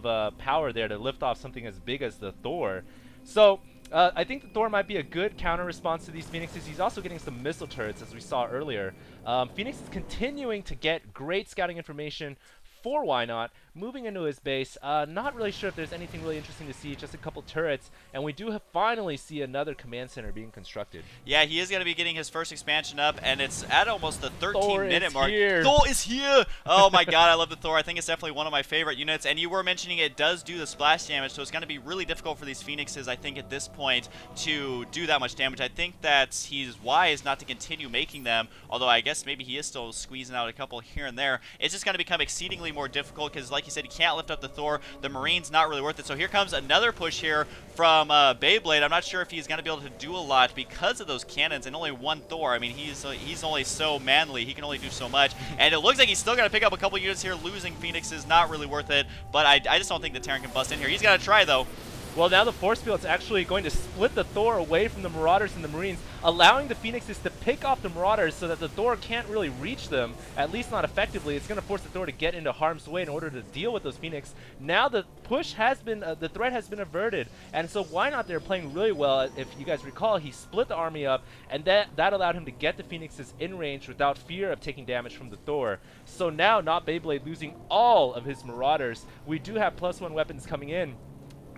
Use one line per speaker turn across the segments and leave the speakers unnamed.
power there to lift off something as big as the Thor. So I think the Thor might be a good counter response to these Phoenixes. He's also getting some missile turrets, as we saw earlier. Phoenix is continuing to get great scouting information for Ynot, moving into his base. Not really sure if there's anything really interesting to see, just a couple turrets, and we do finally see another command center being constructed.
Yeah, he is going to be getting his first expansion up, and it's at almost the 13-minute mark.
Here.
Thor is here! Oh my god, I love the Thor. I think it's definitely one of my favorite units, and you were mentioning it does do the splash damage, so it's going to be really difficult for these Phoenixes, I think, at this point to do that much damage. I think that he's wise not to continue making them, although I guess maybe he is still squeezing out a couple here and there. It's just going to become exceedingly more difficult because, like you said, he can't lift up the Thor. The Marine's not really worth it. So here comes another push here from Beyblade. I'm not sure if he's going to be able to do a lot because of those cannons and only one Thor. I mean, he's only so manly. He can only do so much. And it looks like he's still going to pick up a couple units here. Losing Phoenix is not really worth it. But I just don't think the Terran can bust in here. He's going to try, though.
Well, now the force field's actually going to split the Thor away from the Marauders and the Marines, allowing the Phoenixes to pick off the Marauders so that the Thor can't really reach them, at least not effectively. It's going to force the Thor to get into harm's way in order to deal with those Phoenix. Now the push has been, the threat has been averted, and so Ynot they're playing really well. If you guys recall, he split the army up, and that allowed him to get the Phoenixes in range without fear of taking damage from the Thor. So now NotBeyBlade losing all of his Marauders. We do have +1 weapons coming in.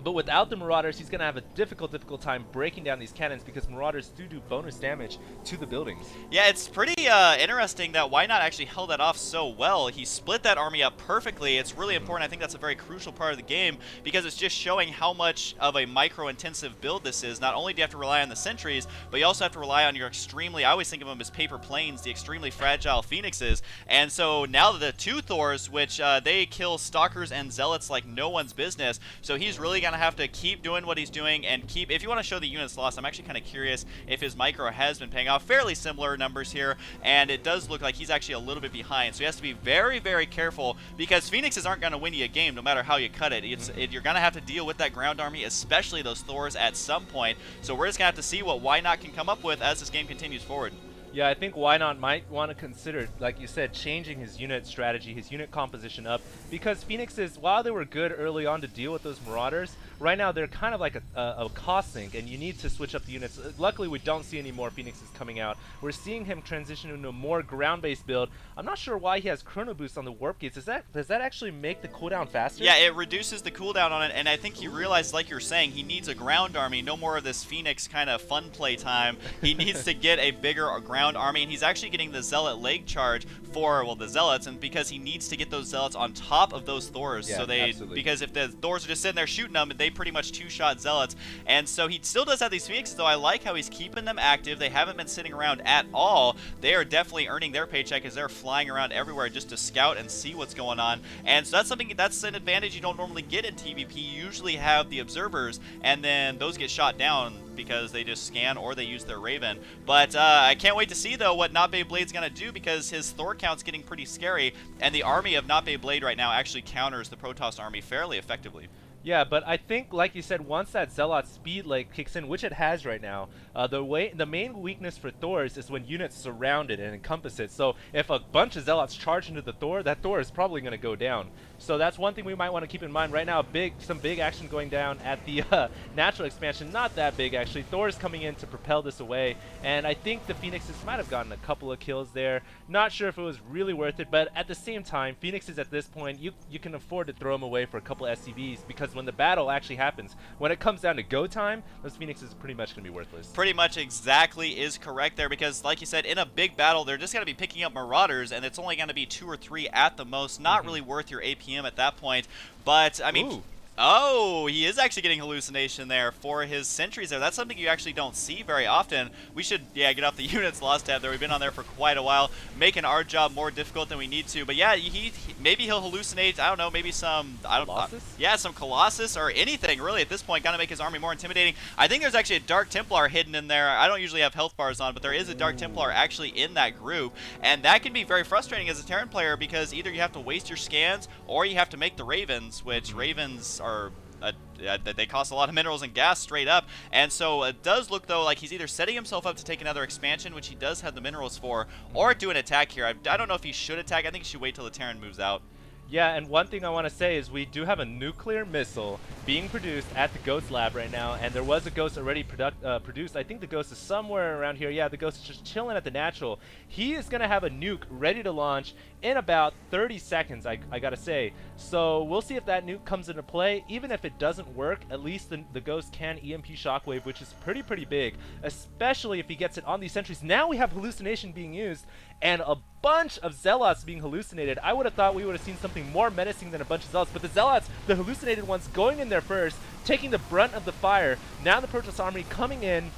But without the Marauders, he's going to have a difficult time breaking down these cannons because Marauders do bonus damage to the buildings.
Yeah, it's pretty interesting that Ynot actually held that off so well. He split that army up perfectly. It's really important. I think that's a very crucial part of the game because it's just showing how much of a micro-intensive build this is. Not only do you have to rely on the sentries, but you also have to rely on your extremely, I always think of them as paper planes, the extremely fragile Phoenixes. And so now the two Thors, which they kill Stalkers and Zealots like no one's business, so he's really going to have to keep doing what he's doing and keep, if you want to show the units lost, I'm actually kind of curious if his micro has been paying off. Fairly similar numbers here, and it does look like he's actually a little bit behind, so he has to be very, very careful because Phoenixes aren't going to win you a game no matter how you cut it. You're going to have to deal with that ground army, especially those Thors at some point, so we're just going to have to see what Ynot can come up with as this game continues forward.
Yeah, I think Ynot might want to consider, like you said, changing his unit strategy, his unit composition up, because Phoenixes, while they were good early on to deal with those Marauders, right now they're kind of like a cost sink, and you need to switch up the units. Luckily, we don't see any more Phoenixes coming out. We're seeing him transition into a more ground-based build. I'm not sure why he has Chrono Boost on the Warp Gates. Does that actually make the cooldown faster?
Yeah, it reduces the cooldown on it, and I think he realized, like you're saying, he needs a ground army, no more of this Phoenix kind of fun play time. He needs to get a bigger ground army, and he's actually getting the Zealot leg charge for, well, the Zealots, and because he needs to get those Zealots on top of those Thors,
yeah,
so they,
absolutely.
because if the Thors are just sitting there shooting them, they pretty much two-shot Zealots, and so he still does have these Phoenixes, though I like how he's keeping them active. They haven't been sitting around at all. They are definitely earning their paycheck as they're flying around everywhere just to scout and see what's going on, and so that's an advantage you don't normally get in TVP. You usually have the observers, and then those get shot down because they just scan or they use their Raven. But I can't wait to see, though, what NotBeyBlade's going to do because his Thor count's getting pretty scary, and the army of NotBeyBlade right now actually counters the Protoss army fairly effectively.
Yeah, but I think, like you said, once that Zealot speed like kicks in, which it has right now, the main weakness for Thors is when units surround it and encompass it. So if a bunch of Zealots charge into the Thor, that Thor is probably going to go down. So that's one thing we might want to keep in mind right now. Some big action going down at the natural expansion. Not that big, actually. Thor's coming in to propel this away, and I think the Phoenixes might have gotten a couple of kills there. Not sure if it was really worth it, but at the same time, Phoenixes at this point, you can afford to throw them away for a couple of SCVs because when the battle actually happens, when it comes down to go time, those Phoenixes are pretty much going to be worthless.
Pretty much exactly is correct there because, like you said, in a big battle, they're just going to be picking up Marauders, and it's only going to be 2 or 3 at the most. Not really worth your APM at that point. But, I mean...
Ooh.
Oh, he is actually getting hallucination there for his sentries there. That's something you actually don't see very often. We should, yeah, get off the units lost tab there. We've been on there for quite a while, making our job more difficult than we need to. But yeah, maybe he'll hallucinate, I don't know, maybe some,
Colossus?
Yeah, some Colossus or anything really at this point. Gotta make his army more intimidating. I think there's actually a Dark Templar hidden in there. I don't usually have health bars on, but there is a Dark Templar actually in that group. And that can be very frustrating as a Terran player because either you have to waste your scans or you have to make the Ravens, which Ravens are... they cost a lot of minerals and gas straight up, and so it does look though like he's either setting himself up to take another expansion, which he does have the minerals for, or do an attack here. I don't know if he should attack. I think he should wait till the Terran moves out.
Yeah, and one thing I want to say is we do have a nuclear missile being produced at the Ghost Lab right now, and there was a Ghost already produced. I think the Ghost is somewhere around here. Yeah, the Ghost is just chilling at the Natural. He is going to have a nuke ready to launch in about 30 seconds, I gotta say. So we'll see if that nuke comes into play. Even if it doesn't work, at least the Ghost can EMP Shockwave, which is pretty big, especially if he gets it on these sentries. Now we have hallucination being used, and a bunch of Zealots being hallucinated. I would have thought we would have seen something more menacing than a bunch of Zealots, but the Zealots, the hallucinated ones, going in there first, taking the brunt of the fire. Now the Protoss army coming in,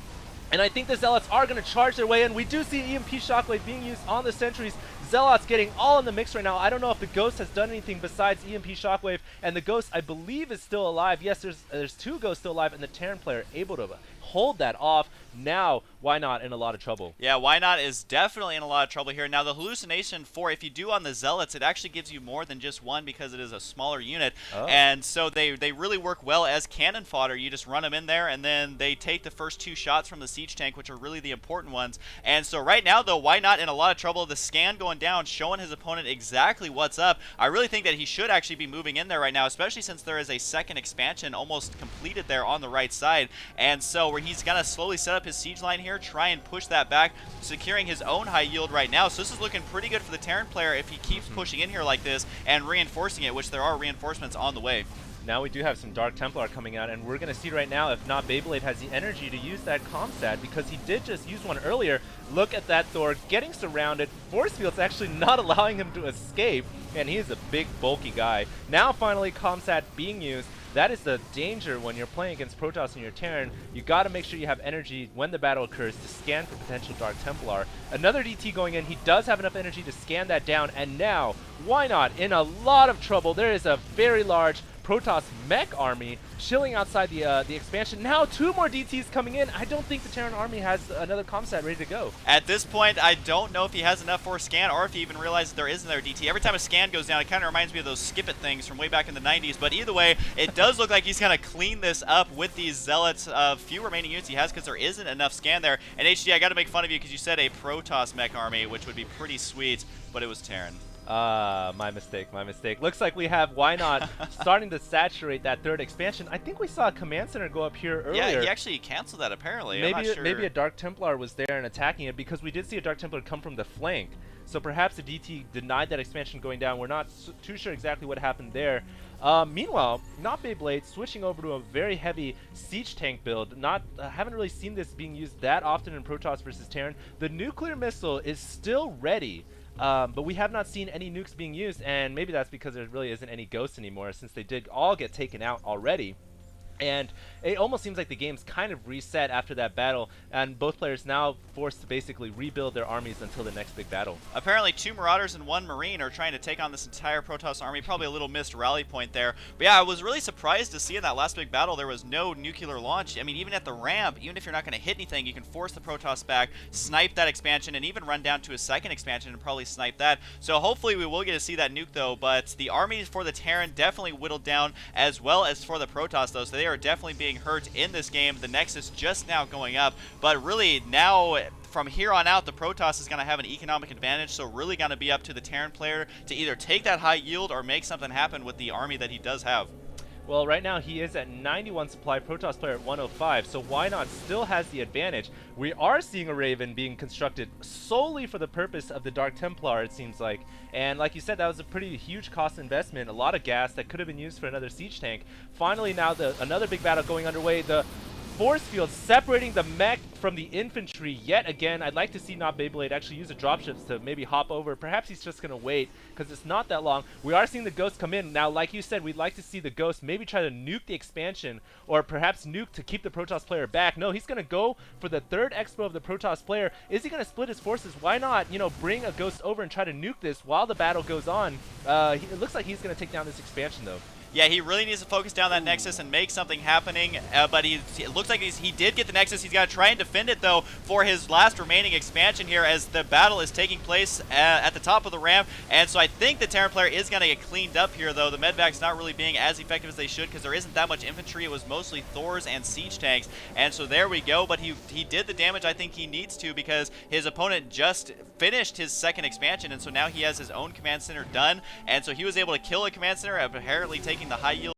and I think the Zealots are going to charge their way in. We do see EMP Shockwave being used on the sentries. Zealots getting all in the mix right now. I don't know if the Ghost has done anything besides EMP Shockwave, and the Ghost, I believe, is still alive. Yes, there's two Ghosts still alive, and the Terran player able to hold that off. Now, Ynot in a lot of trouble.
Yeah, Ynot is definitely in a lot of trouble here. Now, the hallucination for, if you do on the Zealots, it actually gives you more than just one because it is a smaller unit.
Oh.
And so they really work well as cannon fodder. You just run them in there, and then they take the first two shots from the siege tank, which are really the important ones. And so right now, though, Ynot in a lot of trouble. The scan going down, showing his opponent exactly what's up. I really think that he should actually be moving in there right now, especially since there is a second expansion almost completed there on the right side. And so where he's going to slowly set up his siege line here, try and push that back, securing his own high yield right now. So this is looking pretty good for the Terran player if he keeps pushing in here like this and reinforcing it, which there are reinforcements on the way.
Now we do have some Dark Templar coming out, and we're going to see right now if NotBeyBlade has the energy to use that Comsat, because he did just use one earlier. Look at that Thor getting surrounded. Force field's actually not allowing him to escape, and he is a big, bulky guy. Now finally Comsat being used. That is the danger when you're playing against Protoss and your Terran. You got to make sure you have energy when the battle occurs to scan for potential Dark Templar. Another DT going in. He does have enough energy to scan that down, and now Ynot in a lot of trouble. There is a very large Protoss mech army chilling outside the expansion. Now 2 more DTs coming in. I don't think the Terran army has another Comsat ready to go.
At this point, I don't know if he has enough for a scan or if he even realizes there is another DT. Every time a scan goes down, it kind of reminds me of those skip it things from way back in the 90s. But either way, it does look like he's going to clean this up with these Zealots. Few remaining units he has because there isn't enough scan there. And HD, I got to make fun of you because you said a Protoss mech army, which would be pretty sweet, but it was Terran.
My mistake, my mistake. Looks like we have Ynot starting to saturate that third expansion. I think we saw a command center go up here earlier.
Yeah, he actually canceled that apparently. I'm not sure.
Maybe a Dark Templar was there and attacking it, because we did see a Dark Templar come from the flank. So perhaps the DT denied that expansion going down. We're not too sure exactly what happened there. Meanwhile, NotBeyBlade switching over to a very heavy siege tank build. Haven't really seen this being used that often in Protoss versus Terran. The nuclear missile is still ready. But we have not seen any nukes being used, and maybe that's because there really isn't any ghosts anymore, since they did all get taken out already. And it almost seems like the game's kind of reset after that battle, and both players now forced to basically rebuild their armies until the next big battle.
Apparently 2 Marauders and 1 Marine are trying to take on this entire Protoss army. Probably a little missed rally point there. But yeah, I was really surprised to see in that last big battle there was no nuclear launch. I mean, even at the ramp, even if you're not going to hit anything, you can force the Protoss back, snipe that expansion, and even run down to a second expansion and probably snipe that. So hopefully we will get to see that nuke though, but the armies for the Terran definitely whittled down, as well as for the Protoss though, so they are definitely being hurt in this game. The Nexus just now going up, but really now from here on out the Protoss is going to have an economic advantage, so really going to be up to the Terran player to either take that high yield or make something happen with the army that he does have.
Well, right now he is at 91 supply, Protoss player at 105, so Ynot still has the advantage. We are seeing a Raven being constructed solely for the purpose of the Dark Templar, it seems like. And like you said, that was a pretty huge cost investment, a lot of gas that could have been used for another siege tank. Finally now another big battle going underway. The force field separating the mech from the infantry yet again. I'd like to see NotBeyBlade actually use the dropships to maybe hop over. Perhaps he's just going to wait because it's not that long. We are seeing the Ghost come in. Now, like you said, we'd like to see the Ghost maybe try to nuke the expansion, or perhaps nuke to keep the Protoss player back. No, he's going to go for the third expo of the Protoss player. Is he going to split his forces? Why not, bring a Ghost over and try to nuke this while the battle goes on? It looks like he's going to take down this expansion, though.
Yeah, he really needs to focus down that Nexus and make something happening, but it looks like he did get the Nexus. He's got to try and defend it, though, for his last remaining expansion here as the battle is taking place at the top of the ramp. And so I think the Terran player is going to get cleaned up here, though. The medvacs not really being as effective as they should because there isn't that much infantry. It was mostly Thors and siege tanks. And so there we go, but he did the damage I think he needs to because his opponent just finished his second expansion, and so now he has his own command center done. And so he was able to kill a command center, apparently taking the high yield